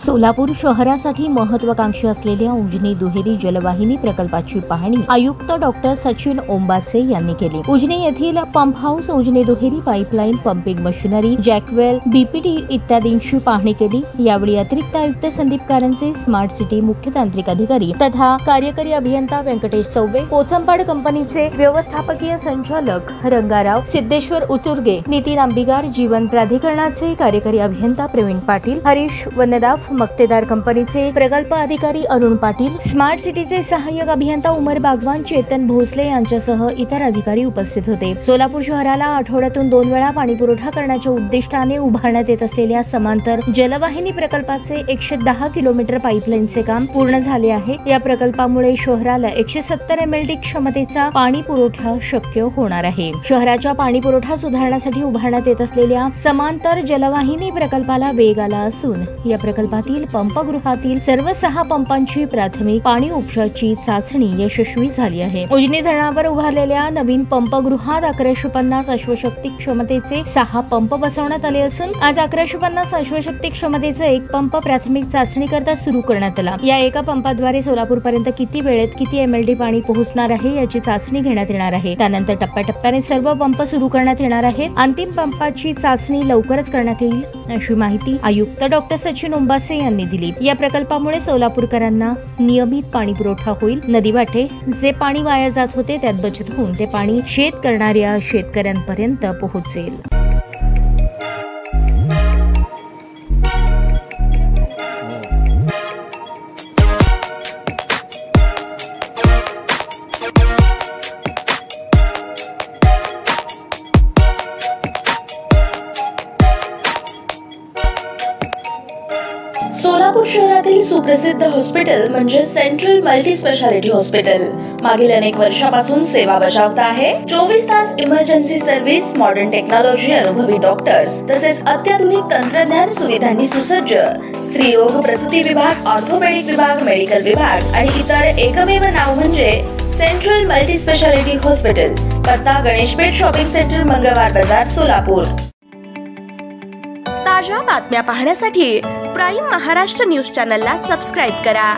सोलापूर शहरासाठी महत्त्वाकांक्षी असलेल्या उजनी दुहेरी जलवाहिनी प्रकल्पाची पाहणी आयुक्त डॉक्टर सचिन ओंबासे यांनी केली। उजनी येथील पंप हाऊस, उजनी दुहेरी pipeline, pumping machinery, jack well, BPT इत्यादींची पाहणी केली। यावेळी अतिरिक्त आयुक्त संदीप कारंजे, स्मार्ट सिटी मुख्य तांत्रिक अधिकारी तथा कार्यकारी अभियंता व्यंकटेश चौबे, पोचंपाड कंपनीचे व्यवस्थापकीय संचालक रंगाराव सिद्धेश्वर उतुर्गे, नितीन आंबिगार, जीवन प्राधिकरणाचे कार्यकारी अभियंता प्रवीण पाटील, हरीश वनदाफ, मक्तेदार कंपनीचे प्रकल्प अधिकारी अरुण पाटील, स्मार्ट सिटीचे सहाय्यक अभियंता उमर बागवान, चेतन भोसले यांच्यासह इतर अधिकारी उपस्थित होते। सोलापूर शहराला आठवड्यातून 2 वेळा पाणी पुरवठा करण्याच्या उद्दिष्टाने उभारण्यात येत असलेल्या समांतर जलवाहिनी प्रकल्पाचे 110 किलोमीटर पाईपलाईनचे काम पूर्ण झाले आहे। या प्रकल्पामुळे शहराला 170 MLD क्षमतेचा पाणी पुरवठा शक्य होणार आहे। शहराच्या पाणी पुरवठा सुधारण्यासाठी उभारण्यात येत असलेल्या समांतर जलवाहिनी प्रकल्पाला वेग आला असून या प्रकल्पातील पंपगृहातील सर्व 6 पंपांची प्राथमिक पाणी उपशाची चाचणी यशस्वी झाली आहे। उजनी धरणावर उभारलेल्या नवीन पंपगृहात 1150 अश्वशक्ती क्षमतेचे 6 पंप बसवण्यात आले असून आज 1150 अश्वशक्ती क्षमतेचा एक पंप प्राथमिक चाचणी करता सुरू करण्यात आला। या एका पंपाद्वारे सोलापूर पर्यंत किती वेळेत किती MLD पाणी पोहोचणार आहे याची चाचणी घेण्यात येणार आहे। त्यानंतर टप्प्याटप्प्याने सर्व पंप सुरू करण्यात येणार आहेत। अंतिम पंपाची चाचणी लवकरच करण्यात येईल अशी माहिती आयुक्त डॉक्टर सचिन ओंबासे यांनी दिली। या प्रकल्पामुळे सोलापूरकरांना नियमित पाणी पुरवठा होईल। नदीवाटे जे पाणी वाया जात होते त्यात बचत होऊन ते पाणी शेत करणाऱ्या शेतकऱ्यांपर्यंत पोहोचेल। सोलापूर शहरातील सुप्रसिद्ध हॉस्पिटल म्हणजे सेंट्रल मल्टी स्पेशालिटी हॉस्पिटल मागील अनेक वर्षापासून सेवा बजावत आहे। 24 तास इमर्जन्सी सर्व्हिस, मॉडर्न टेक्नॉलॉजी, अनुभवी डॉक्टर्स तसेच अत्याधुनिक तंत्रज्ञान सुविधांनी सुसज्ज स्त्रीरोग प्रसूती विभाग, ऑर्थोपेडिक विभाग, मेडिकल विभाग आणि इतर एकमेव नाव म्हणजे सेंट्रल मल्टी स्पेशालिटी हॉस्पिटल। पत्ता गणेशपेठ शॉपिंग सेंटर, मंगळवार बाजार, सोलापूर। ताज्या बातम्या पाहण्यासाठी प्राईम महाराष्ट्र न्यूज चॅनलला सबस्क्राईब करा।